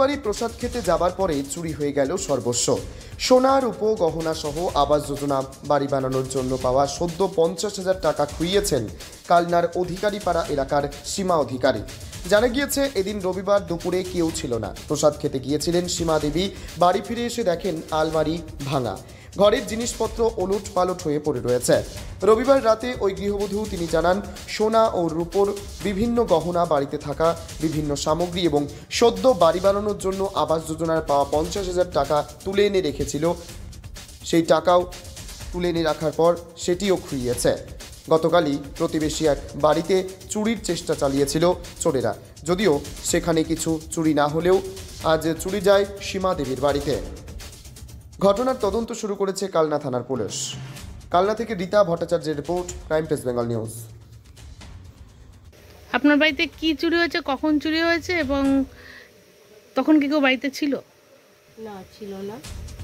শ্বশুরবাড়ি প্রসাদ খেতে যাবার পরে চুরি হয়ে গেল সর্বস্ব। সোনা রূপো গহনা সহ আবাস যোজনা বাড়ি বানানোর জন্য পাওয়া সদ্য 50,000 টাকা খুইয়েছেন কালনার অধিকারীপাড়া এলাকার সীমা অধিকারী। জানা গিয়েছে এদিন রবিবার দুপুরে কেউ ছিল না। প্রসাদ খেতে গিয়েছিলেন সীমা দেবী। বাড়ি ফিরে এসে দেখেন আলমারি ভাঙা, ঘরের জিনিসপত্র ওলট পালট হয়ে পড়ে রয়েছে। রবিবার রাতে ওই গৃহবধূ তিনি জানান, সোনা ও রূপোর বিভিন্ন গহনা, বাড়িতে থাকা বিভিন্ন সামগ্রী এবং সদ্য বাড়ি বানানোর জন্য আবাস যোজনার পাওয়া 50,000 টাকা তুলে এনে রেখেছিল। সেই টাকাও তুলে এনে রাখার পর সেটিও খুইয়েছে। গতকালই প্রতিবেশী এক বাড়িতে চুরির চেষ্টা চালিয়েছিল চোরেরা, যদিও সেখানে কিছু চুরি না হলেও আজ চুরি যায় সীমা দেবীর বাড়িতে। ঘটনার তদন্ত শুরু করেছে কালনা থানার পুলিশ। কালনা থেকে রীতা ভট্টাচার্যের report, crime press Bengal news. আপনার বাড়িতে কি চুরি হয়েছে, কখন চুরি হয়েছে এবং তখন কি কেউ বাড়িতে ছিল? না, ছিল না।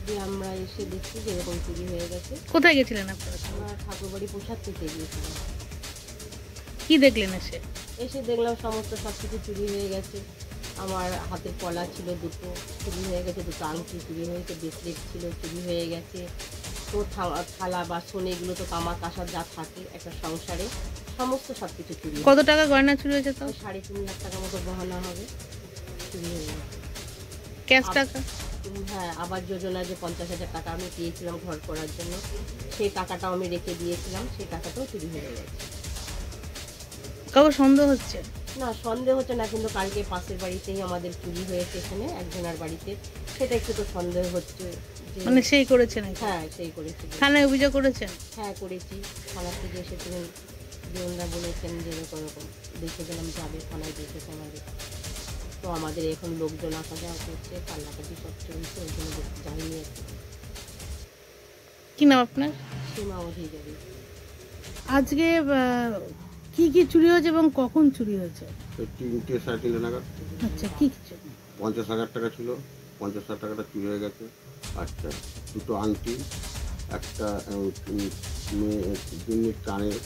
যে আমরা এসে দেখছি যে এরকম চুরি হয়ে গেছে। কোথায় গেছিলেন আপনারা? আমরা ঠাকুরবাড়ি প্রসাদ পেতে গিয়েছিলাম। কি দেখলেন এসে? এসে দেখলাম সমস্ত সব কিছু চুরি হয়ে গেছে। আমার হাতের পলা ছিল দুটো, চুরি হয়ে গেছে। দুটো আংটি চুরি হয়েছে, ব্রেসলেট ছিল চুরি হয়ে গেছে। তো থালা বাসন এগুলো তো তামা কাঁসার যা থাকে একটা সংসারে, সমস্ত সব কিছু চুরি। কত টাকা গয়না চুরি হয়েছে? তো 3.5 লাখ টাকা মতো গহনা হবে, চুরি হয়ে গেছে। ক্যাশ টাকা? হ্যাঁ, আবাস যোজনা যে 50,000 টাকা আমি পেয়েছিলাম ঘর করার জন্য, সেই টাকাটাও আমি রেখে দিয়েছিলাম, সেই টাকাটাও চুরি হয়ে গেছে। কাউকে সন্দেহ হচ্ছে? না, সন্দেহ হচ্ছে না, কিন্তু কালকে পাশের বাড়িতেই আমাদের চুরি হয়েছে, এখানে একজনের বাড়িতে, সেটা একটু তো সন্দেহ হচ্ছে। মানে সেই করেছে নাকি? হ্যাঁ, সেই করেছে। থানায় অভিযোগ করেছেন? হ্যাঁ, করেছি। থানা থেকে এসেছিলেন, জীবনদা বলেছেন যে এরকম দেখে গেলাম, যাবে থানায় দেখেছে আমাদের। তো আমাদের এখন লোকজন আসা যাওয়া করছে, কান্নাকাটি সব চলছে, ওই জন্য জানিয়ে। কি নাম আপনার? সীমা অধিকারী। আজকে কি কি চুরি হয়েছে এবং কখন চুরি হয়েছে? 3:30 নাগাদ। আচ্ছা, কি কিছু? 50,000 টাকা ছিল, 50,000 টাকাটা চুরি হয়ে গেছে। আচ্ছা, দুটো আংটি, একটা জিনিস কানের,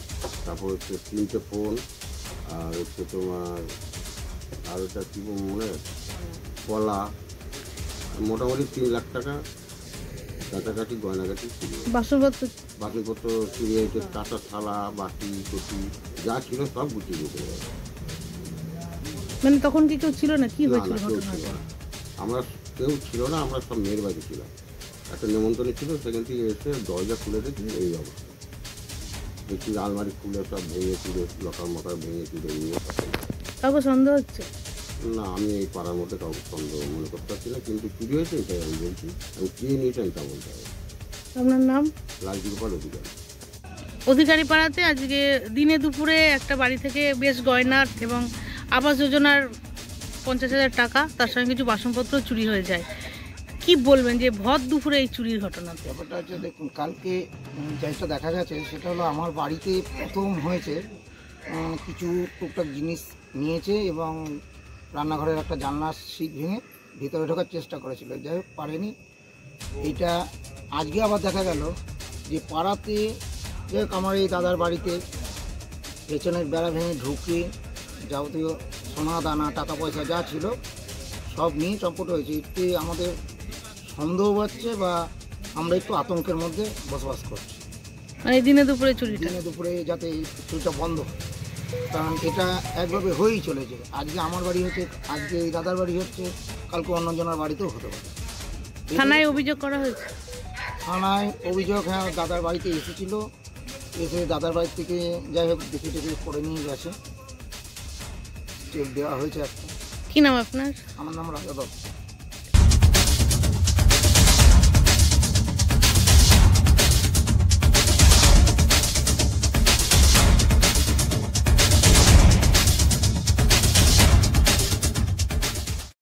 তারপর হচ্ছে 3টে ফোন, আর হচ্ছে তোমার আর ওটা কী মনে পলা, মোটামুটি 3 লাখ টাকা কাছাকাছি গয়নাগাটি চুরি। বাসনপত্র চুরি হয়েছে, কাঁচা থালা, বাটি টুটি যা ছিল সব গুছিয়ে দিতে হবে। মানে তখন কি কেউ ছিল না? কি হয়েছিল? আমরা কেউ ছিল না, আমরা সব মেয়ের বাড়ি ছিলাম। একটা নেমন্তন্ন ছিল, সেখান থেকে এসে দরজা খুলে দেখি এই অবস্থা। দেখি আলমারি খুলে সব ভেঙে চুরে, লকার মকার ভেঙে চুরে নিয়ে। কাউকে সন্দেহ হচ্ছে? না, আমি এই পাড়ার মধ্যে কাউকে সন্দেহ মনে করতে পারছি না, কিন্তু চুরি হয়েছে এটাই আমি বলছি। আমি কে নিয়েছি এটা বলতে হবে। আপনার নাম? লালজিগোপাল অধিকারী। অধিকারী পাড়াতে আজকে দিনে দুপুরে একটা বাড়ি থেকে বেশ গয়নার এবং আবাস যোজনার 50,000 টাকা, তার সঙ্গে কিছু বাসনপত্র চুরি হয়ে যায়। কি বলবেন যে ভর দুপুরে এই চুরির ঘটনাতে? ব্যাপারটা হচ্ছে, দেখুন, কালকে যেটা দেখা গেছে সেটা হলো আমার বাড়িতে প্রথম হয়েছে। কিছু টুকটাক জিনিস নিয়েছে এবং রান্নাঘরের একটা জানলার শিট ভেঙে ভিতরে ঢোকার চেষ্টা করেছিল, যাই হোক পারেনি। এইটা আজকে আবার দেখা গেল যে পাড়াতে, যাই হোক আমার এই দাদার বাড়িতে পেছনের বেড়া ভেঙে ঢুকে যাবতীয় সোনা দানা টাকা পয়সা যা ছিল সব নিয়ে চম্পট হয়েছে। এতে আমাদের সন্দেহ হচ্ছে বা আমরা একটু আতঙ্কের মধ্যে বসবাস করছি। মানে দিনে দুপুরে দিনে দুপুরে যাতে এই চুরিটা বন্ধ হয়, কারণ এটা একভাবে হয়েই চলেছে। আজকে আমার বাড়ি হচ্ছে, আজকে এই দাদার বাড়ি হচ্ছে, কালকে অন্যজনের বাড়িতেও হতে পারে। থানায় অভিযোগ করা হয়েছে? থানায় অভিযোগ, হ্যাঁ, দাদার বাড়িতে এসেছিল, এসে দাদার বাড়ি থেকে যাই হোক দেখে টেকে করে নিয়ে গেছে, চেক দেওয়া হয়েছে একটা। কি নাম আপনার? আমার নাম রাজা দত্ত।